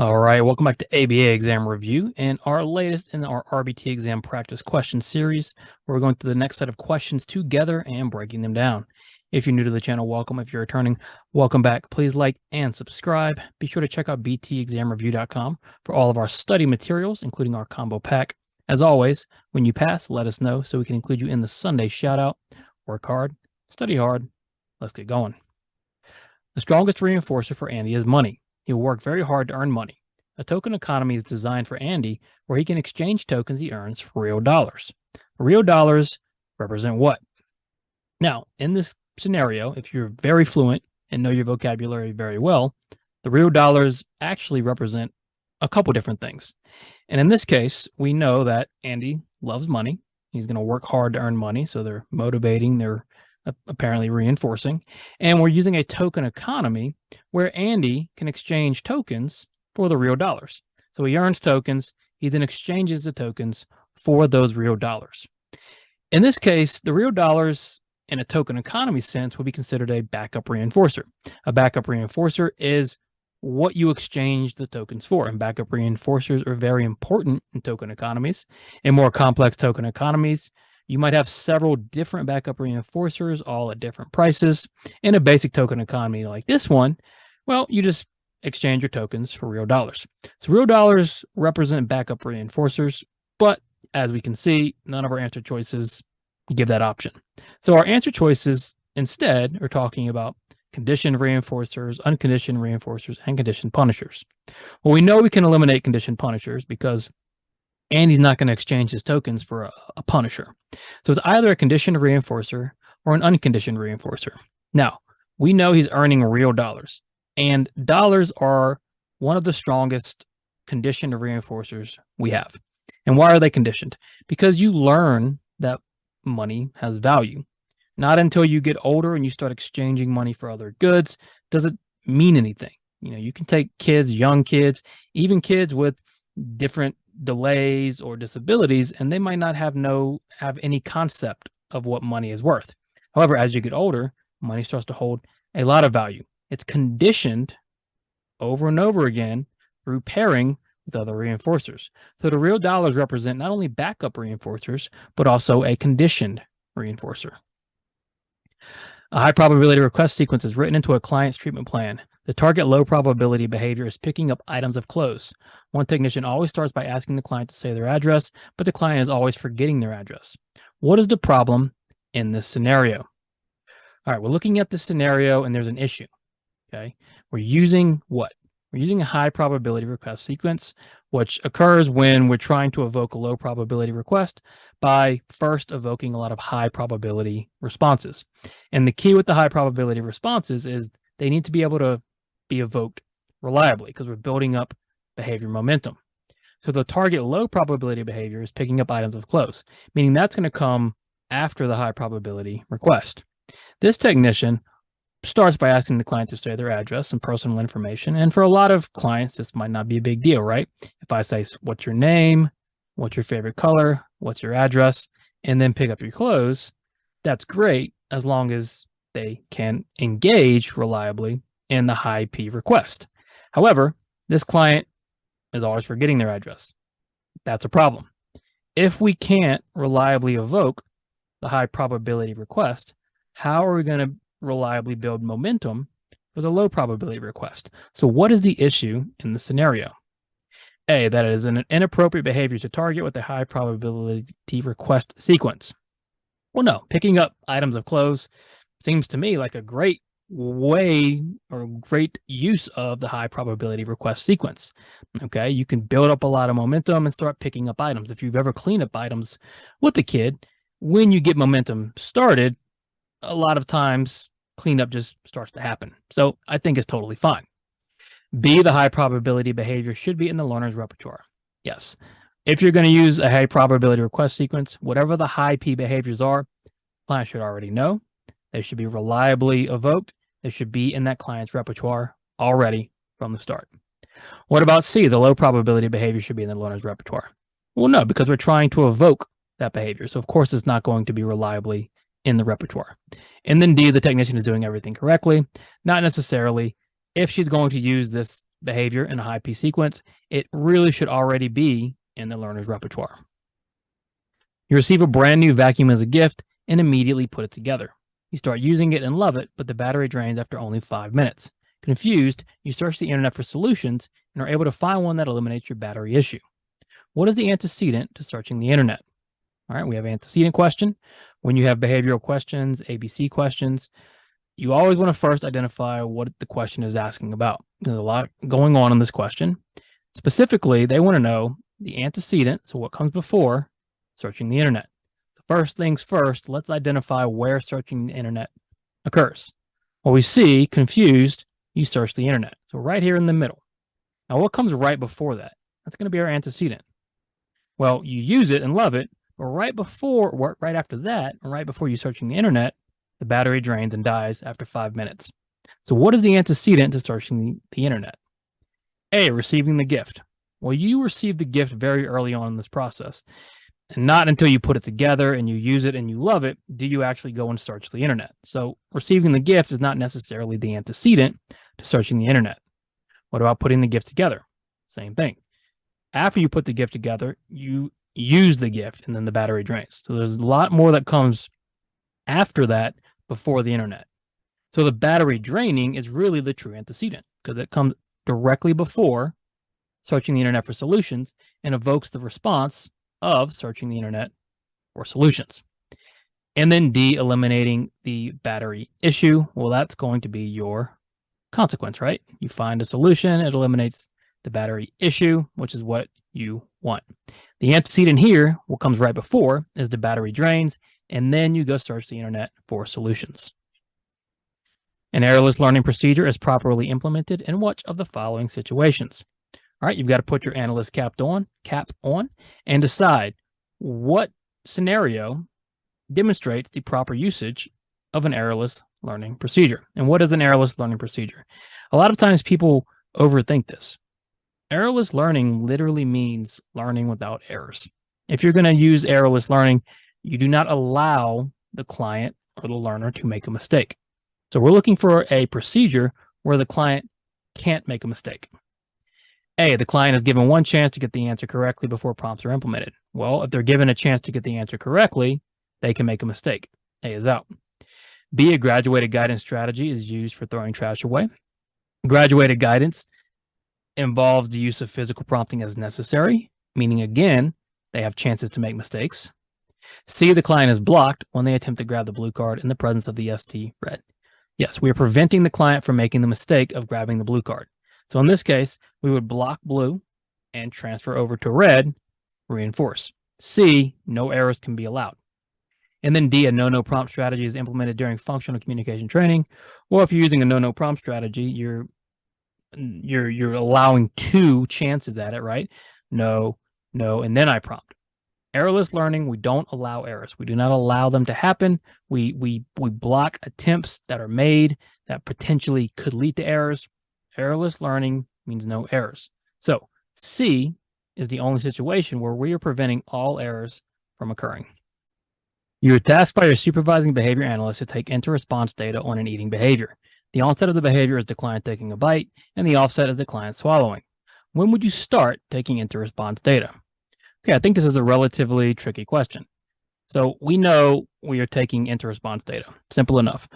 All right, welcome back to ABA exam review and our latest in our RBT exam practice question series. We're going through the next set of questions together and breaking them down. If you're new to the channel, welcome. If you're returning, welcome back. Please like and subscribe. Be sure to check out btexamreview.com for all of our study materials, including our combo pack. As always, when you pass, let us know so we can include you in the Sunday shout out. Work hard, study hard. Let's get going. The strongest reinforcer for Andy is money. He'll work very hard to earn money. A token economy is designed for Andy where he can exchange tokens he earns for real dollars. Real dollars represent what? Now, in this scenario, if you're very fluent and know your vocabulary very well, the real dollars actually represent a couple different things. And in this case, we know that Andy loves money. He's going to work hard to earn money. So they're motivating, they're apparently reinforcing. And we're using a token economy where Andy can exchange tokens for the real dollars. So he earns tokens, he then exchanges the tokens for those real dollars. In this case, the real dollars in a token economy sense would be considered a backup reinforcer. A backup reinforcer is what you exchange the tokens for, and backup reinforcers are very important in token economies. In more complex token economies, you might have several different backup reinforcers, all at different prices. In a basic token economy like this one, well, you just exchange your tokens for real dollars. So real dollars represent backup reinforcers, but as we can see, none of our answer choices give that option. So our answer choices instead are talking about conditioned reinforcers, unconditioned reinforcers, and conditioned punishers. Well, we know we can eliminate conditioned punishers because Andy's not going to exchange his tokens for a punisher. So it's either a conditioned reinforcer or an unconditioned reinforcer. Now, we know he's earning real dollars, and dollars are one of the strongest conditioned reinforcers we have. And why are they conditioned? Because you learn that money has value. Not until you get older and you start exchanging money for other goods does it mean anything. You know, you can take kids, young kids, even kids with different delays or disabilities, and they might not have any concept of what money is worth. However, as you get older, money starts to hold a lot of value. It's conditioned over and over again through pairing with other reinforcers. So the real dollars represent not only backup reinforcers, but also a conditioned reinforcer. A high probability request sequence is written into a client's treatment plan. The target low probability behavior is picking up items of clothes. One technician always starts by asking the client to say their address, but the client is always forgetting their address. What is the problem in this scenario? All right, we're looking at this scenario and there's an issue. Okay, we're using what? We're using a high probability request sequence, which occurs when we're trying to evoke a low probability request by first evoking a lot of high probability responses. And the key with the high probability responses is they need to be able to be evoked reliably because we're building up behavior momentum. So the target low probability behavior is picking up items of clothes, meaning that's going to come after the high probability request. This technician starts by asking the client to say their address and personal information. And for a lot of clients, this might not be a big deal, right? If I say, what's your name, what's your favorite color, what's your address, and then pick up your clothes, that's great as long as they can engage reliably in the high P request. However, this client is always forgetting their address. That's a problem. If we can't reliably evoke the high probability request, how are we going to reliably build momentum for the low probability request? So what is the issue in the scenario? A, that it is an inappropriate behavior to target with a high probability request sequence. Well, no, picking up items of clothes seems to me like a great way or great use of the high probability request sequence. Okay, you can build up a lot of momentum and start picking up items. If you've ever cleaned up items with a kid, when you get momentum started, a lot of times cleanup just starts to happen. So I think it's totally fine. B, the high probability behavior should be in the learner's repertoire. Yes. If you're going to use a high probability request sequence, whatever the high P behaviors are, client should already know. They should be reliably evoked. They should be in that client's repertoire already from the start. What about C, the low probability behavior should be in the learner's repertoire? Well, no, because we're trying to evoke that behavior. So of course it's not going to be reliably in the repertoire. And then D, the technician is doing everything correctly. Not necessarily. If she's going to use this behavior in a high P sequence, it really should already be in the learner's repertoire. You receive a brand new vacuum as a gift and immediately put it together. You start using it and love it, but the battery drains after only 5 minutes. Confused, you search the internet for solutions and are able to find one that eliminates your battery issue. What is the antecedent to searching the internet? All right, we have antecedent question. When you have behavioral questions, ABC questions, you always want to first identify what the question is asking about. There's a lot going on in this question. Specifically, they want to know the antecedent, so what comes before searching the internet. So first things first, let's identify where searching the internet occurs. Well, we see confused, you search the internet. So right here in the middle. Now, what comes right before that? That's going to be our antecedent. Well, you use it and love it, but right after that, and right before you searching the internet, the battery drains and dies after 5 minutes. So what is the antecedent to searching the internet? A, receiving the gift. Well, you received the gift very early on in this process. And not until you put it together and you use it and you love it, do you actually go and search the internet. So receiving the gift is not necessarily the antecedent to searching the internet. What about putting the gift together? Same thing. After you put the gift together, you use the gift and then the battery drains. So there's a lot more that comes after that before the internet. So the battery draining is really the true antecedent because it comes directly before searching the internet for solutions and evokes the response of searching the internet for solutions. And then D, eliminating the battery issue. Well, that's going to be your consequence, right? You find a solution, it eliminates the battery issue, which is what you want. The antecedent here, what comes right before, is the battery drains, and then you go search the internet for solutions. An errorless learning procedure is properly implemented in which of the following situations? All right, you've got to put your analyst cap on, and decide what scenario demonstrates the proper usage of an errorless learning procedure. And what is an errorless learning procedure? A lot of times people overthink this. Errorless learning literally means learning without errors. If you're going to use errorless learning, you do not allow the client or the learner to make a mistake. So we're looking for a procedure where the client can't make a mistake. A, the client is given one chance to get the answer correctly before prompts are implemented. Well, if they're given a chance to get the answer correctly, they can make a mistake. A is out. B, a graduated guidance strategy is used for throwing trash away. Graduated guidance involves the use of physical prompting as necessary, meaning, again, they have chances to make mistakes. C, the client is blocked when they attempt to grab the blue card in the presence of the ST red. Yes, we are preventing the client from making the mistake of grabbing the blue card. So in this case, we would block blue and transfer over to red, reinforce. C, no errors can be allowed. And then D, a no-no prompt strategy is implemented during functional communication training. Or if you're using a no-no prompt strategy, you're allowing 2 chances at it, right? No, and then I prompt. Errorless learning, we don't allow errors. We do not allow them to happen. We block attempts that are made that potentially could lead to errors. Errorless learning means no errors. So C is the only situation where we are preventing all errors from occurring. You are tasked by your supervising behavior analyst to take inter-response data on an eating behavior. The onset of the behavior is the client taking a bite, and the offset is the client swallowing. When would you start taking inter-response data? Okay, I think this is a relatively tricky question. So we know we are taking inter-response data. Simple enough.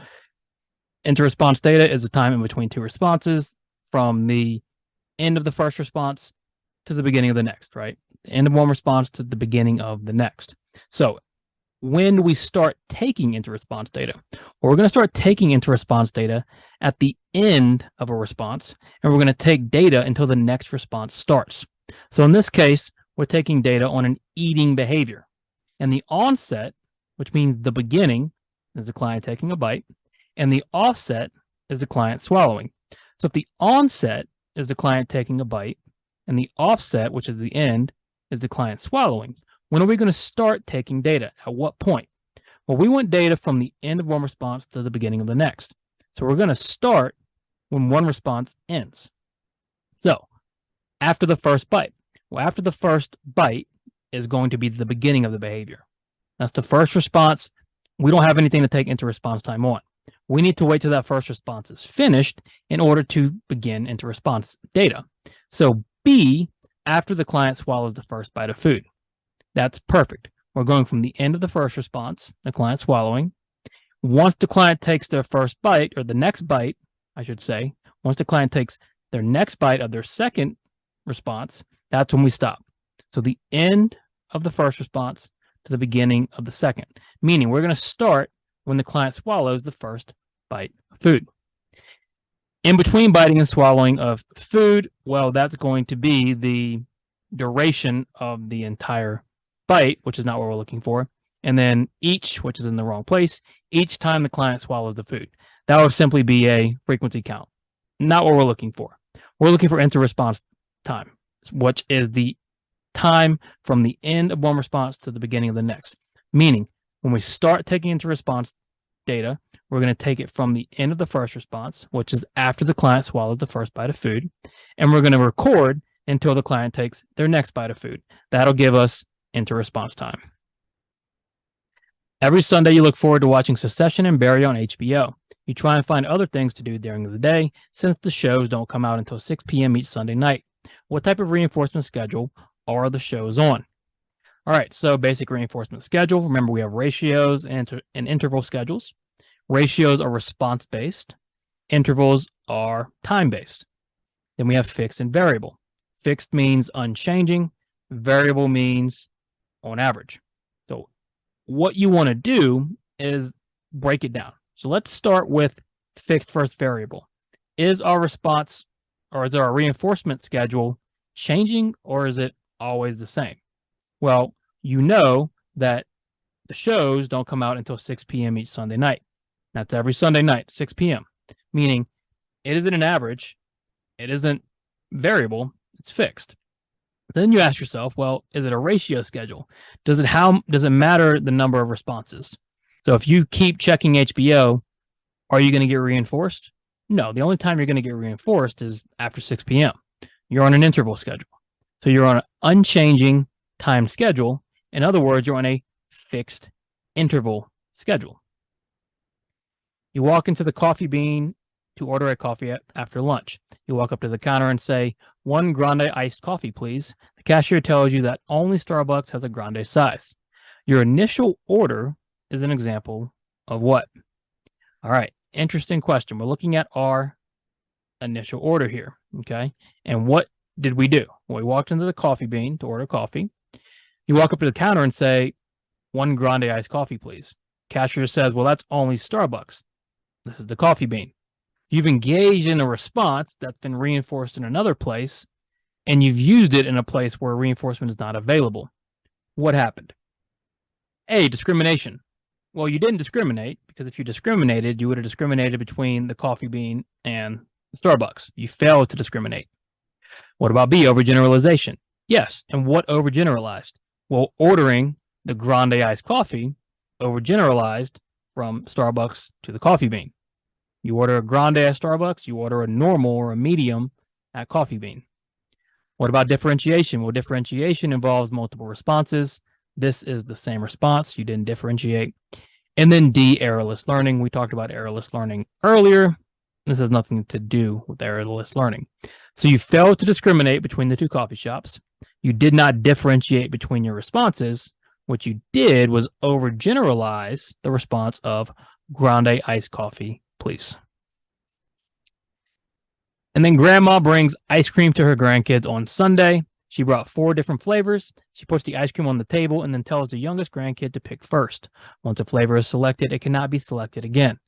Inter-response data is the time in between 2 responses from the end of the first response to the beginning of the next, right? The end of one response to the beginning of the next. So when do we start taking inter-response data? Well, we're going to start taking inter-response data at the end of a response, and we're going to take data until the next response starts. So in this case, we're taking data on an eating behavior. And the onset, which means the beginning, is the client taking a bite, and the offset is the client swallowing. So if the onset is the client taking a bite, and the offset, which is the end, is the client swallowing, when are we going to start taking data? At what point? Well, we want data from the end of one response to the beginning of the next. So we're going to start when one response ends. So after the first bite. Well, after the first bite is going to be the beginning of the behavior. That's the first response. We don't have anything to take inter-response time on. we need to wait till that first response is finished in order to begin into response data. So B, after the client swallows the first bite of food. That's perfect. We're going from the end of the first response, the client swallowing. Once the client takes their first bite, or the next bite, I should say, once the client takes their next bite of their second response, that's when we stop. So the end of the first response to the beginning of the second, meaning we're going to start when the client swallows the first bite of food. In between biting and swallowing of food, well, that's going to be the duration of the entire bite, which is not what we're looking for. And then each, which is in the wrong place, each time the client swallows the food. That would simply be a frequency count. Not what we're looking for. We're looking for inter-response time, which is the time from the end of one response to the beginning of the next. Meaning, when we start taking inter-response data, we're going to take it from the end of the first response, which is after the client swallows the first bite of food, and we're going to record until the client takes their next bite of food. That'll give us inter-response time. Every Sunday, you look forward to watching Succession and Barry on HBO. You try and find other things to do during the day since the shows don't come out until 6 p.m. each Sunday night. What type of reinforcement schedule are the shows on? All right, so basic reinforcement schedule. Remember, we have ratios and interval schedules. Ratios are response-based. Intervals are time-based. Then we have fixed and variable. Fixed means unchanging. Variable means on average. So what you want to do is break it down. So let's start with fixed versus variable. Is our response, or is our reinforcement schedule changing, or is it always the same? Well, you know that the shows don't come out until 6 p.m. each Sunday night. That's every Sunday night, 6 p.m. Meaning it isn't an average, it isn't variable, it's fixed. Then you ask yourself, well, is it a ratio schedule? Does it matter the number of responses? So if you keep checking HBO, are you going to get reinforced? No, the only time you're going to get reinforced is after 6 p.m. You're on an interval schedule. So you're on an unchanging time schedule. In other words, you're on a fixed interval schedule. You walk into the coffee bean to order a coffee after lunch. You walk up to the counter and say, 1 grande iced coffee, please. The cashier tells you that only Starbucks has a grande size. Your initial order is an example of what? All right, interesting question. We're looking at our initial order here, okay? And what did we do? Well, we walked into the coffee bean to order coffee. You walk up to the counter and say, 1 grande iced coffee, please. Cashier says, well, that's only Starbucks. This is the coffee bean. You've engaged in a response that's been reinforced in another place, and you've used it in a place where reinforcement is not available. What happened? A, discrimination. Well, you didn't discriminate, because if you discriminated, you would have discriminated between the coffee bean and Starbucks. You failed to discriminate. What about B, overgeneralization? Yes, and what overgeneralized? Well, ordering the grande iced coffee overgeneralized from Starbucks to the coffee bean. You order a grande at Starbucks, you order a normal or a medium at Coffee Bean. What about differentiation? Well, differentiation involves multiple responses. This is the same response. You didn't differentiate. And then D, errorless learning. We talked about errorless learning earlier. This has nothing to do with errorless learning. So you failed to discriminate between the two coffee shops. You did not differentiate between your responses. What you did was overgeneralize the response of grande iced coffee, please. And then grandma brings ice cream to her grandkids on Sunday. She brought 4 different flavors. She puts the ice cream on the table and then tells the youngest grandkid to pick first. Once a flavor is selected, it cannot be selected again.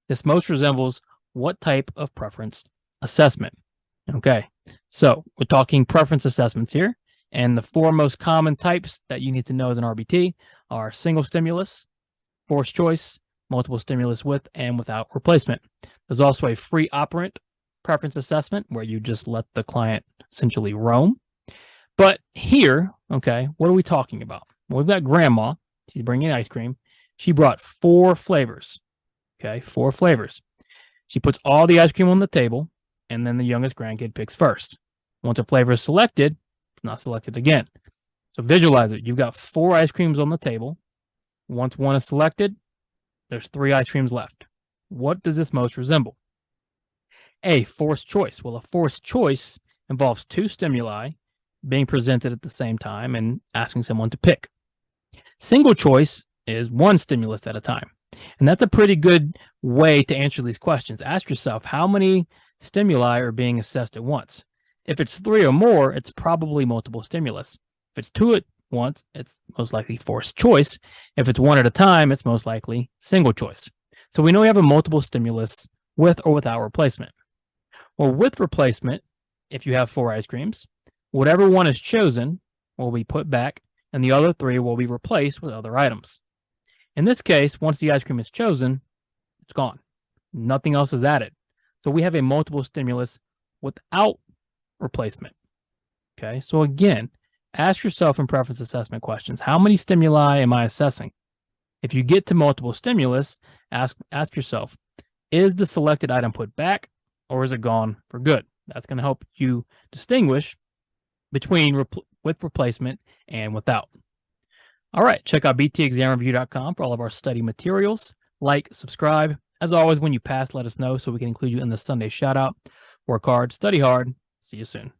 This most resembles what type of preference assessment? Okay, so we're talking preference assessments here. And the 4 most common types that you need to know as an RBT are single stimulus, forced choice, multiple stimulus with and without replacement. There's also a free operant preference assessment where you just let the client essentially roam. But here, okay, what are we talking about? Well, we've got grandma. She's bringing ice cream. She brought 4 flavors, okay, 4 flavors. She puts all the ice cream on the table, and then the youngest grandkid picks first. Once a flavor is selected, it's not selected again. So visualize it. You've got 4 ice creams on the table. Once one is selected, there's 3 ice creams left. What does this most resemble? A, forced choice. Well, a forced choice involves two stimuli being presented at the same time and asking someone to pick. Single choice is one stimulus at a time. And that's a pretty good way to answer these questions. Ask yourself, how many stimuli are being assessed at once? If it's 3 or more, it's probably multiple stimulus. If it's 2 at once, it's most likely forced choice. If it's 1 at a time, it's most likely single choice. So we know we have a multiple stimulus with or without replacement. Well, with replacement, if you have 4 ice creams, whatever one is chosen will be put back, and the other 3 will be replaced with other items. In this case, once the ice cream is chosen, it's gone. Nothing else is added. So we have a multiple stimulus without replacement. Okay, so again, ask yourself in preference assessment questions, how many stimuli am I assessing? If you get to multiple stimulus, ask yourself, is the selected item put back or is it gone for good? That's going to help you distinguish between with replacement and without. All right, check out btexamreview.com for all of our study materials. Like, subscribe. As always, when you pass, let us know so we can include you in the Sunday shout out. Work hard, study hard. See you soon.